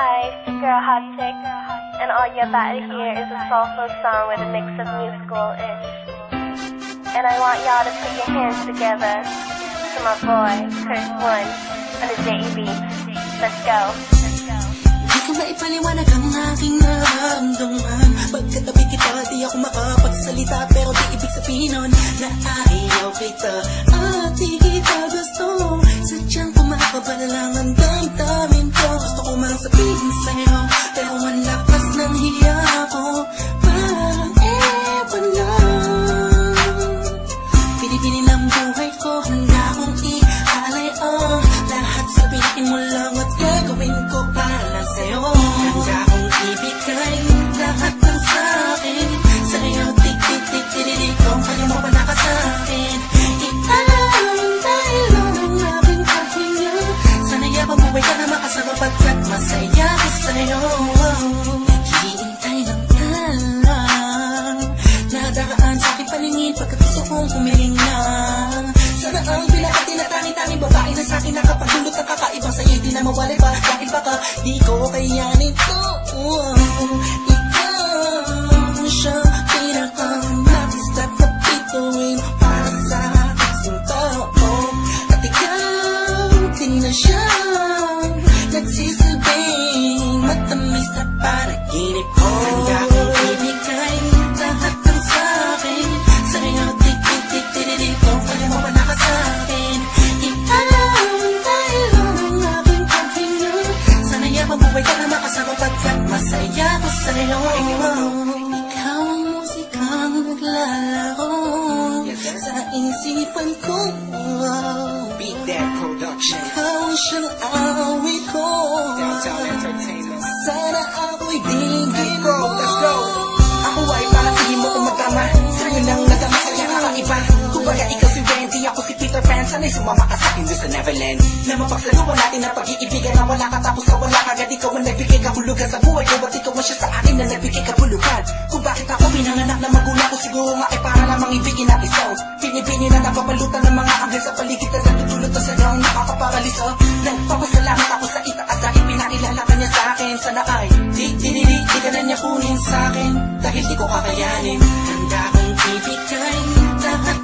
Hi, it's your girl Hot Chick, and all you're about to hear is a soulful song with a mix of musical-ish. And I want y'all to put your hands together to my boy, Chris One, on the JB. Let's go. Di ko maipaliwanag ang aking nararamdaman. Pagkatabi kita, di ako makapagsalita, pero di ibig sabihin nun na ayaw kita at di kita gusto. Sadyang kumakabala lang ang damdamin ko. Gusto ko man sabihin sa'yo, pero ang lakas ng hiya ko. Parang ewan lang. Pinipili ng buhay ko, handa akong ialay ang lahat. Sabihin mo lang at gagawin ko para sa'yo. Handa akong ibigay lahat ng sa'kin sa'yo. Tik-tik-tik-tik-tik kung kaya mo wala ka sa'kin. Ialay lang ang aking pahinga. Sana'y pabuhay ka na makasama pagkat masaya ko sa'yo. Hihintay lang ka lang. Nadaraan sa aking paningin pagkat gusto kong kumiling na. Sana ang pinakatinatangin-tanging babae na sa'kin nakapagdulot ng kakaibang sa'yo di na mawalay pa. Dahil baka di ko kayanin to. Ikaw siyang pinakanapis at napituin para sa aking tao. At ikaw din na siyang nagsisilbing matamis na panaginip ko. Handa kong ibigay lahat ng sa'kin sa'yo. Tik-tik-tik-tik-tik kung kaya mo wala ka sa'kin. Ialay lang ang aking paghinga. Sana'y mabuhay ka na makasama pagkat masaya ko sa'yo. Ikaw ang musikang naglalaro sa isipan ko. Beat That Production. Ikaw ang siyang awit ko. Downtown Entertainment. Sana ako'y digin mo. Let's go. Ako ay parang tingin mo kung magkama. Sa'yo nang nagama sa'yo kakaiba. Kumbaga ikaw si Wendy, ako si Peter Pan. Sana'y sumama ka sa'kin doon sa Neverland. Na mapagsaluhan natin ang pag-iibigan na wala ka tapos ka wala kagad. Ikaw ang nagbigay kahulugan sa buhay ko. At ikaw ang siya sa akin na nagbigay kahulugan. Kung bakit ako pinanganak na magulang ko, siguro nga ay para lamang ibigin ang isaw. Pinipini na napapalutan ng mga anghel sa paligid na natutulot na sa daong nakakaparaliso. Nagpapasalamat ako sa itaas dahil pinakilala ka niya sa akin. Sana ay di ka na niya kunin sa akin dahil di ko kakayanin. Handa kong ibigay lahat